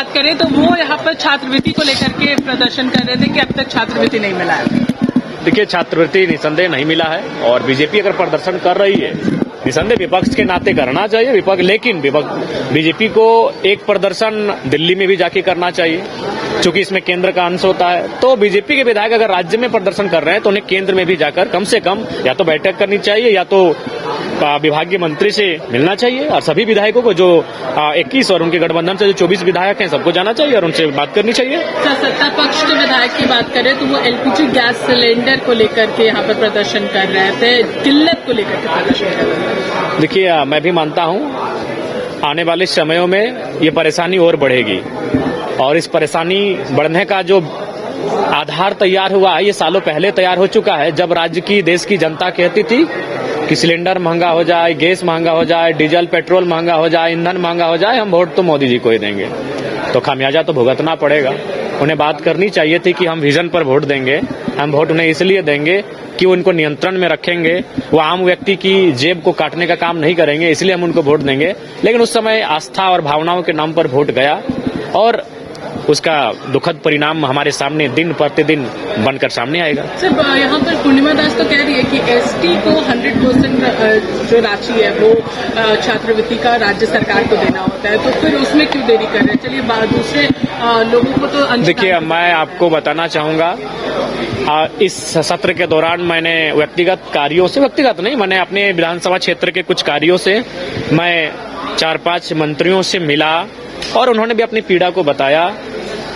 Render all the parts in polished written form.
बात करें तो वो यहाँ पर छात्रवृत्ति को लेकर के प्रदर्शन कर रहे थे कि अब तक छात्रवृत्ति नहीं मिला है। देखिए, छात्रवृत्ति निसंदेह नहीं मिला है और बीजेपी अगर प्रदर्शन कर रही है, निसंदेह विपक्ष के नाते करना चाहिए विपक्ष, लेकिन बीजेपी को एक प्रदर्शन दिल्ली में भी जाके करना चाहिए, क्योंकि इसमें केंद्र का अंश होता है। तो बीजेपी के विधायक अगर राज्य में प्रदर्शन कर रहे हैं तो उन्हें केंद्र में भी जाकर कम से कम या तो बैठक करनी चाहिए या तो विभागीय मंत्री से मिलना चाहिए, और सभी विधायकों को जो 21 और उनके गठबंधन से जो 24 विधायक हैं सबको जाना चाहिए और उनसे बात करनी चाहिए। सत्ता पक्ष के विधायक की बात करें तो वो एलपीजी गैस सिलेंडर को लेकर के यहाँ पर प्रदर्शन कर रहे थे, किल्लत को लेकर के प्रदर्शन कर रहे थे। देखिए, मैं भी मानता हूँ आने वाले समयों में ये परेशानी और बढ़ेगी, और इस परेशानी बढ़ने का जो आधार तैयार हुआ है ये सालों पहले तैयार हो चुका है, जब राज्य की देश की जनता कहती थी कि सिलेंडर महंगा हो जाए, गैस महंगा हो जाए, डीजल पेट्रोल महंगा हो जाए, ईंधन महंगा हो जाए, हम वोट तो मोदी जी को ही देंगे। तो खामियाजा तो भुगतना पड़ेगा। उन्हें बात करनी चाहिए थी कि हम विजन पर वोट देंगे, हम वोट उन्हें इसलिए देंगे कि वो उनको नियंत्रण में रखेंगे, वो आम व्यक्ति की जेब को काटने का काम नहीं करेंगे, इसलिए हम उनको वोट देंगे। लेकिन उस समय आस्था और भावनाओं के नाम पर वोट गया और उसका दुखद परिणाम हमारे सामने दिन प्रतिदिन बनकर सामने आएगा। सर, यहाँ पर पूर्णिमा दास तो कह रही है कि एसटी को 100% जो राशि है वो छात्रवृत्ति का राज्य सरकार को देना होता है, तो फिर उसमें क्यों देरी कर रहे हैं? चलिए दूसरे लोगों को तो देखिए, मैं आपको बताना चाहूंगा इस सत्र के दौरान मैंने व्यक्तिगत नहीं, मैंने अपने विधानसभा क्षेत्र के कुछ कार्यों से मैं 4-5 मंत्रियों से मिला और उन्होंने भी अपनी पीड़ा को बताया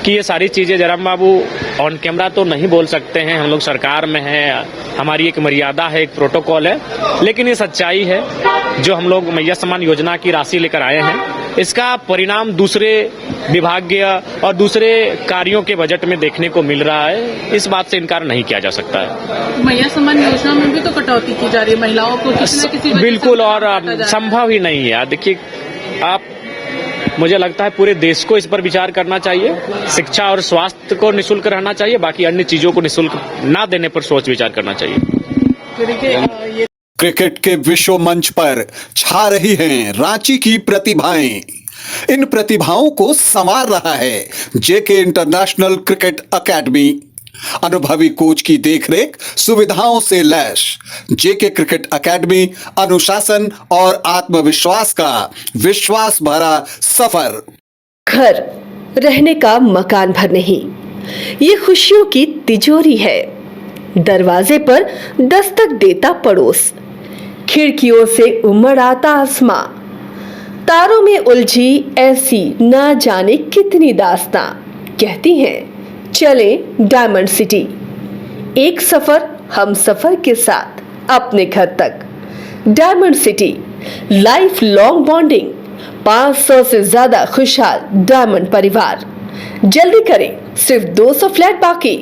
कि ये सारी चीजें जयराम बाबू ऑन कैमरा तो नहीं बोल सकते हैं, हम लोग सरकार में हैं, हमारी एक मर्यादा है, एक प्रोटोकॉल है, लेकिन ये सच्चाई है। जो हम लोग मैया सम्मान योजना की राशि लेकर आए हैं, इसका परिणाम दूसरे विभागीय और दूसरे कार्यों के बजट में देखने को मिल रहा है। इस बात से इनकार नहीं किया जा सकता है। मैया सम्मान योजना में भी तो कटौती की जा रही है महिलाओं को किसी न किसी बिल्कुल, और संभव ही नहीं है। देखिए, मुझे लगता है पूरे देश को इस पर विचार करना चाहिए। शिक्षा और स्वास्थ्य को निःशुल्क रहना चाहिए, बाकी अन्य चीजों को निःशुल्क ना देने पर सोच विचार करना चाहिए। क्रिकेट के विश्व मंच पर छा रही हैं रांची की प्रतिभाएं। इन प्रतिभाओं को संवार रहा है जेके इंटरनेशनल क्रिकेट एकेडमी। अनुभवी कोच की देखरेख, सुविधाओं से लैस जेके क्रिकेट एकेडमी अनुशासन और आत्मविश्वास का विश्वास भरा सफर। घर रहने का मकान भर नहीं, ये खुशियों की तिजोरी है। दरवाजे पर दस्तक देता पड़ोस, खिड़कियों से उमड़ आता आसमां, तारों में उलझी ऐसी ना जाने कितनी दास्तां। कहती हैं चले डायमंड सिटी, एक सफर हम सफर के साथ अपने घर तक। Diamond city, life long bonding, 500 से ज्यादा खुशहाल डायमंड परिवार। जल्दी करें, सिर्फ 200 फ्लैट बाकी।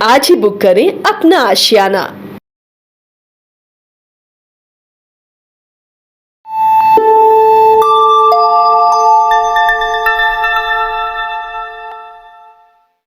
आज ही बुक करें अपना आशियाना।